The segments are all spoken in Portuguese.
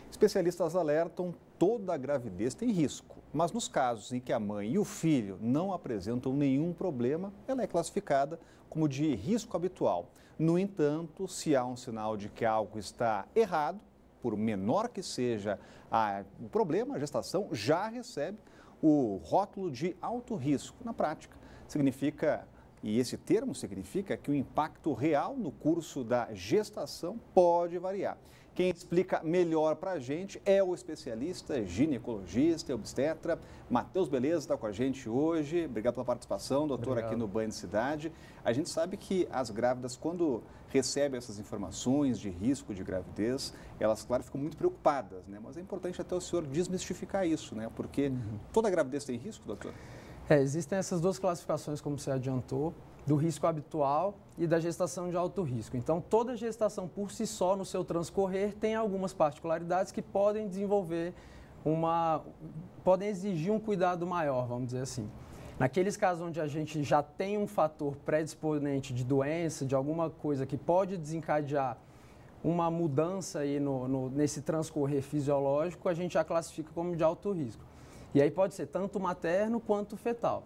Especialistas alertam: toda gravidez tem risco, mas nos casos em que a mãe e o filho não apresentam nenhum problema, ela é classificada como de risco habitual. No entanto, se há um sinal de que algo está errado, por menor que seja o problema, a gestação já recebe o rótulo de alto risco. Na prática, esse termo significa que o impacto real no curso da gestação pode variar. Quem explica melhor para a gente é o especialista, ginecologista e obstetra, Matheus Beleza, está com a gente hoje. Obrigado pela participação, doutor, Obrigado. aqui no Banho de Cidade. A gente sabe que as grávidas, quando recebem essas informações de risco de gravidez, elas, claro, ficam muito preocupadas, né? Mas é importante até o senhor desmistificar isso, né? Porque toda gravidez tem risco, doutor? Existem essas duas classificações, como você adiantou, do risco habitual e da gestação de alto risco. Então, toda gestação por si só, no seu transcorrer, tem algumas particularidades que podem podem exigir um cuidado maior, vamos dizer assim. Naqueles casos onde a gente já tem um fator predisponente de doença, de alguma coisa que pode desencadear uma mudança aí nesse transcorrer fisiológico, a gente já classifica como de alto risco. E aí pode ser tanto materno quanto fetal.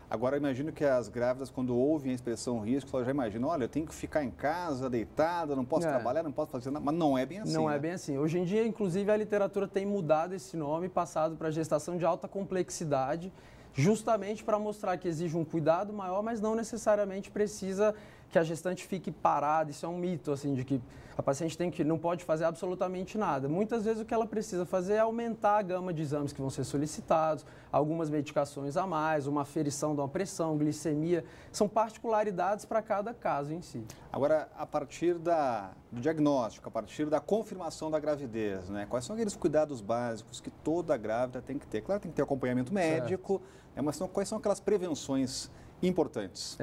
Agora, eu imagino que as grávidas, quando ouvem a expressão risco, elas já imaginam: olha, eu tenho que ficar em casa, deitada, não posso trabalhar, não posso fazer nada. Mas não é bem assim, Não né? é bem assim. Hoje em dia, inclusive, a literatura tem mudado esse nome, passado para gestação de alta complexidade, justamente para mostrar que exige um cuidado maior, mas não necessariamente precisa que a gestante fique parada. Isso é um mito, assim, de que a paciente não pode fazer absolutamente nada. Muitas vezes o que ela precisa fazer é aumentar a gama de exames que vão ser solicitados, algumas medicações a mais, uma aferição de uma pressão, glicemia, são particularidades para cada caso em si. Agora, a partir do diagnóstico, a partir da confirmação da gravidez, né? Quais são aqueles cuidados básicos que toda grávida tem que ter? Claro, tem que ter acompanhamento médico, né? Mas quais são aquelas prevenções importantes?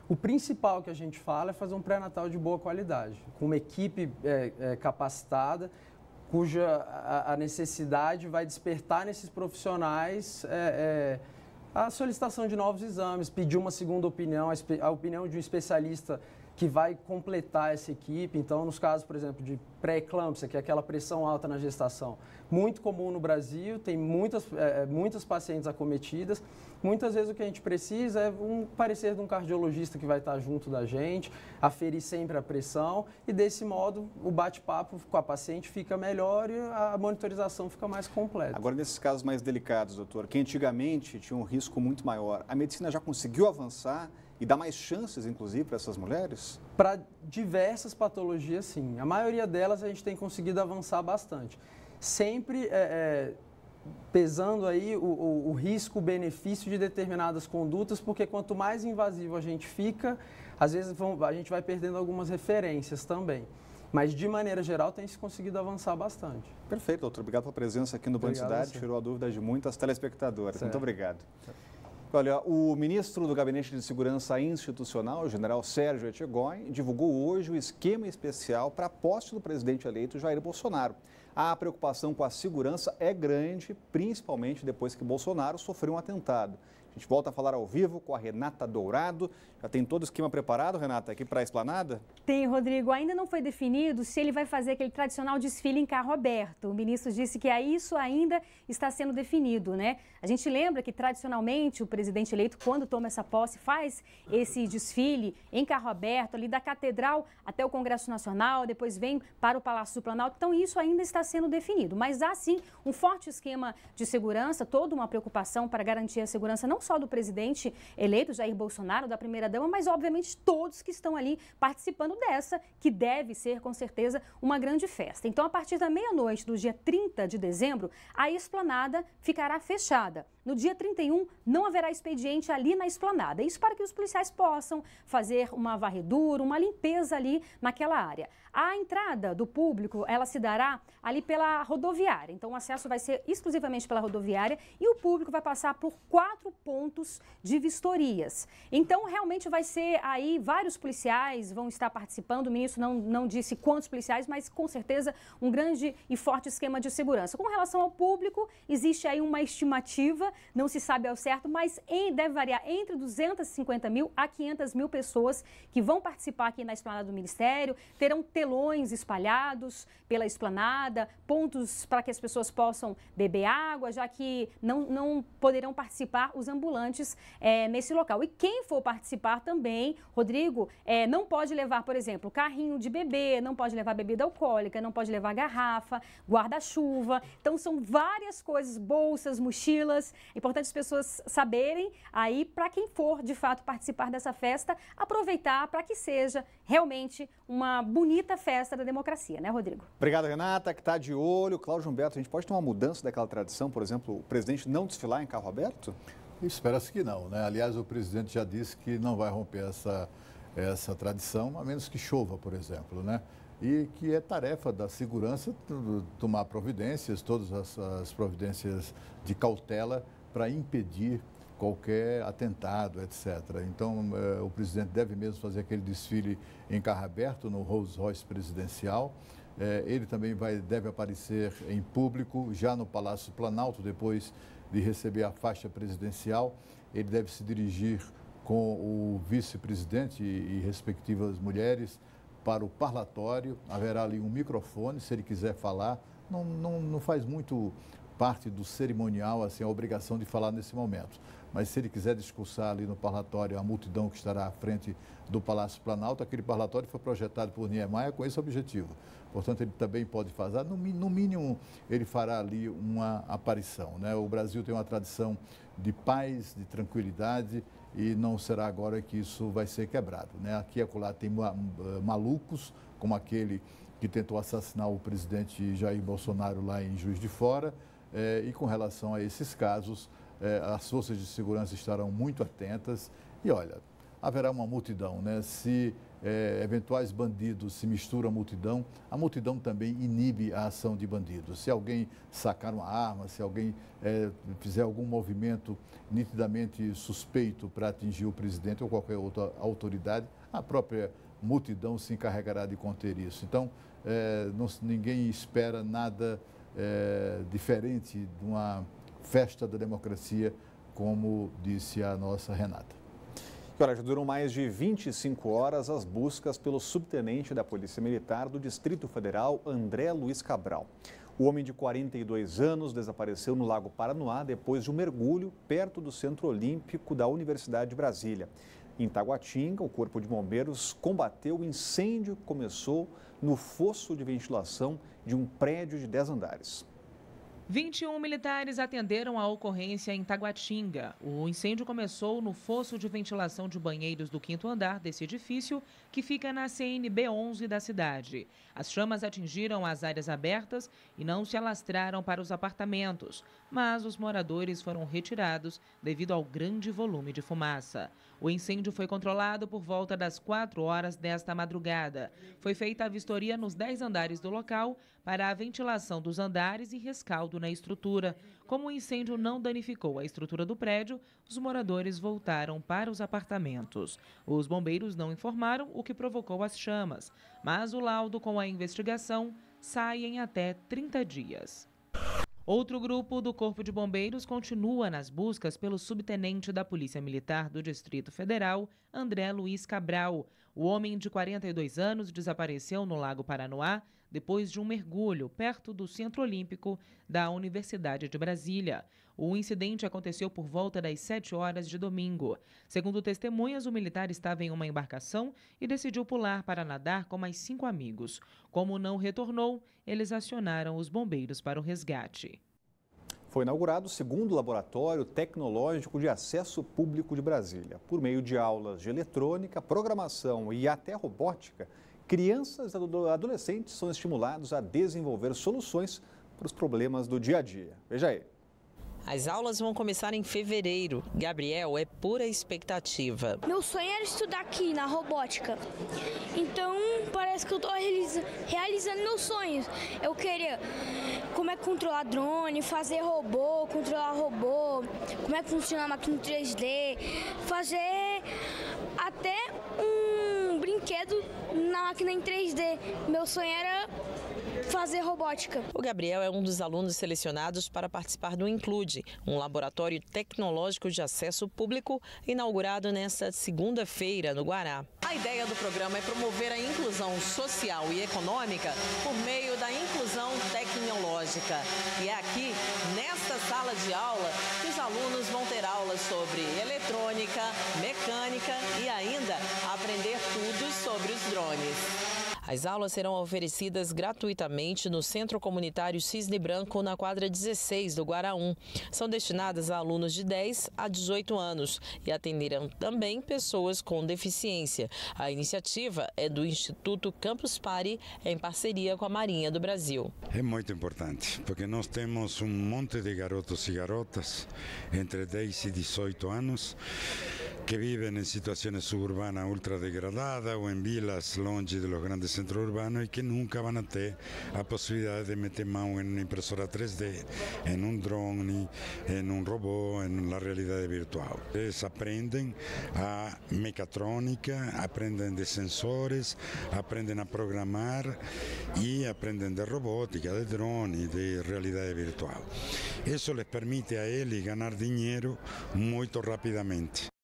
O principal que a gente fala é fazer um pré-natal de boa qualidade, com uma equipe capacitada, cuja a necessidade vai despertar nesses profissionais a solicitação de novos exames, pedir uma segunda opinião, a opinião de um especialista que vai completar essa equipe. Então, nos casos, por exemplo, de pré-eclâmpsia, que é aquela pressão alta na gestação, muito comum no Brasil, tem muitas pacientes acometidas. Muitas vezes o que a gente precisa é um parecer de um cardiologista que vai estar junto da gente, aferir sempre a pressão e, desse modo, o bate-papo com a paciente fica melhor e a monitorização fica mais completa. Agora, nesses casos mais delicados, doutor, que antigamente tinha um risco muito maior, a medicina já conseguiu avançar e dar mais chances, inclusive, para essas mulheres? Para diversas patologias, sim. A maioria delas a gente tem conseguido avançar bastante. Sempre pesando aí o risco-benefício de determinadas condutas, porque quanto mais invasivo a gente fica, às vezes a gente vai perdendo algumas referências também. Mas, de maneira geral, tem se conseguido avançar bastante. Perfeito, doutor. Obrigado pela presença aqui no Banho de Cidade. Tirou a dúvida de muitas telespectadoras. Muito obrigado. Olha, o ministro do Gabinete de Segurança Institucional, o general Sérgio Etchegóin, divulgou hoje o esquema especial para a posse do presidente eleito Jair Bolsonaro. A preocupação com a segurança é grande, principalmente depois que Bolsonaro sofreu um atentado. A gente volta a falar ao vivo com a Renata Dourado. Já tem todo o esquema preparado, Renata, aqui para a esplanada? Tem, Rodrigo. Ainda não foi definido se ele vai fazer aquele tradicional desfile em carro aberto. O ministro disse que isso ainda está sendo definido, né? A gente lembra que, tradicionalmente, o presidente eleito, quando toma essa posse, faz esse desfile em carro aberto, ali da Catedral até o Congresso Nacional, depois vem para o Palácio do Planalto. Então, isso ainda está sendo definido. Mas há, sim, um forte esquema de segurança, toda uma preocupação para garantir a segurança não só do presidente eleito, Jair Bolsonaro, da primeira-dama, mas, obviamente, todos que estão ali participando dessa, que deve ser, com certeza, uma grande festa. Então, a partir da meia-noite do dia 30 de dezembro, a esplanada ficará fechada. No dia 31, não haverá expediente ali na esplanada. Isso para que os policiais possam fazer uma varredura, uma limpeza ali naquela área. A entrada do público, ela se dará ali pela rodoviária. Então, o acesso vai ser exclusivamente pela rodoviária e o público vai passar por 4 pontos pontos de vistorias. Então, realmente vai ser aí, vários policiais vão estar participando, o ministro não disse quantos policiais, mas com certeza um grande e forte esquema de segurança. Com relação ao público, existe aí uma estimativa, não se sabe ao certo, mas deve variar entre 250 mil a 500 mil pessoas que vão participar aqui na esplanada do Ministério, terão telões espalhados pela esplanada, pontos para que as pessoas possam beber água, já que não poderão participar os ambulantes nesse local. E quem for participar também, Rodrigo, não pode levar, por exemplo, carrinho de bebê, não pode levar bebida alcoólica, não pode levar garrafa, guarda-chuva. Então, são várias coisas, bolsas, mochilas. É importante as pessoas saberem aí, para quem for, de fato, participar dessa festa, aproveitar para que seja realmente uma bonita festa da democracia, né, Rodrigo? Obrigado, Renata, que está de olho. Cláudio Humberto, a gente pode ter uma mudança daquela tradição, por exemplo, o presidente não desfilar em carro aberto? Espera-se que não, né? Aliás, o presidente já disse que não vai romper essa tradição, a menos que chova, por exemplo, né? E que é tarefa da segurança tomar providências, todas as providências de cautela para impedir qualquer atentado, etc. Então, o presidente deve mesmo fazer aquele desfile em carro aberto no Rolls Royce presidencial. Ele também deve aparecer em público, já no Palácio Planalto, depois de receber a faixa presidencial. Ele deve se dirigir com o vice-presidente e respectivas mulheres para o parlatório. Haverá ali um microfone, se ele quiser falar. Não faz muito parte do cerimonial, assim, a obrigação de falar nesse momento. Mas se ele quiser discursar ali no parlatório, a multidão que estará à frente do Palácio Planalto, aquele parlatório foi projetado por Niemeyer com esse objetivo. Portanto, ele também pode fazer, no mínimo, ele fará ali uma aparição, né? O Brasil tem uma tradição de paz, de tranquilidade, e não será agora que isso vai ser quebrado, né? Aqui e acolá tem malucos, como aquele que tentou assassinar o presidente Jair Bolsonaro lá em Juiz de Fora, e com relação a esses casos, as forças de segurança estarão muito atentas e, olha, haverá uma multidão, né? Se eventuais bandidos se misturam à multidão, a multidão também inibe a ação de bandidos. Se alguém sacar uma arma, se alguém fizer algum movimento nitidamente suspeito para atingir o presidente ou qualquer outra autoridade, a própria multidão se encarregará de conter isso. Então, ninguém espera nada diferente de uma festa da democracia, como disse a nossa Renata. E olha, já duram mais de 25 horas as buscas pelo subtenente da Polícia Militar do Distrito Federal, André Luiz Cabral. O homem de 42 anos desapareceu no Lago Paranoá depois de um mergulho perto do Centro Olímpico da Universidade de Brasília. Em Taguatinga, o Corpo de Bombeiros combateu o incêndio que começou no fosso de ventilação de um prédio de 10 andares. 21 militares atenderam a ocorrência em Taguatinga. O incêndio começou no fosso de ventilação de banheiros do 5º andar desse edifício, que fica na CNB 11 da cidade. As chamas atingiram as áreas abertas e não se alastraram para os apartamentos, mas os moradores foram retirados devido ao grande volume de fumaça. O incêndio foi controlado por volta das 4 horas desta madrugada. Foi feita a vistoria nos 10 andares do local para a ventilação dos andares e rescaldo na estrutura. Como o incêndio não danificou a estrutura do prédio, os moradores voltaram para os apartamentos. Os bombeiros não informaram o que provocou as chamas, mas o laudo com a investigação sai em até 30 dias. Outro grupo do Corpo de Bombeiros continua nas buscas pelo subtenente da Polícia Militar do Distrito Federal, André Luiz Cabral. O homem de 42 anos desapareceu no Lago Paranoá depois de um mergulho perto do Centro Olímpico da Universidade de Brasília. O incidente aconteceu por volta das 7 horas de domingo. Segundo testemunhas, o militar estava em uma embarcação e decidiu pular para nadar com mais 5 amigos. Como não retornou, eles acionaram os bombeiros para o resgate. Foi inaugurado o segundo laboratório tecnológico de acesso público de Brasília. Por meio de aulas de eletrônica, programação e até robótica, crianças e adolescentes são estimulados a desenvolver soluções para os problemas do dia a dia. Veja aí. As aulas vão começar em fevereiro. Gabriel é pura expectativa. Meu sonho era estudar aqui na robótica. Então parece que eu estou realizando meus sonhos. Eu queria como é que controlar drone, fazer robô, controlar robô, como é que funciona a máquina 3D, fazer até um brinquedo na máquina em 3D. Meu sonho era fazer robótica. O Gabriel é um dos alunos selecionados para participar do Include, um laboratório tecnológico de acesso público inaugurado nesta segunda-feira no Guará. A ideia do programa é promover a inclusão social e econômica por meio da inclusão tecnológica. E é aqui, nesta sala de aula, que os alunos vão ter aulas sobre eletrônica, mecânica e ainda aprender tudo sobre os drones. As aulas serão oferecidas gratuitamente no Centro Comunitário Cisne Branco, na quadra 16 do Guará 1. São destinadas a alunos de 10 a 18 anos e atenderão também pessoas com deficiência. A iniciativa é do Instituto Campus Party, em parceria com a Marinha do Brasil. É muito importante, porque nós temos um monte de garotos e garotas entre 10 e 18 anos que vivem em situações suburbanas ultradegradadas ou em vilas longe dos grandes centros urbanos e que nunca vão ter a possibilidade de meter mão em uma impressora 3D, em um drone, em um robô, na realidade virtual. Eles aprendem a mecatrônica, aprendem de sensores, aprendem a programar e aprendem de robótica, de drone, de realidade virtual. Isso les permite a eles ganhar dinheiro muito rapidamente.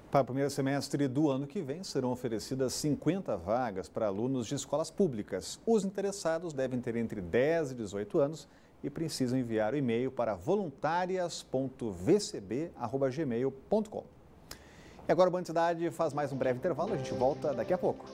Para o primeiro semestre do ano que vem, serão oferecidas 50 vagas para alunos de escolas públicas. Os interessados devem ter entre 10 e 18 anos e precisam enviar o e-mail para voluntarias.vcb@gmail.com. E agora o Band Cidade faz mais um breve intervalo, a gente volta daqui a pouco.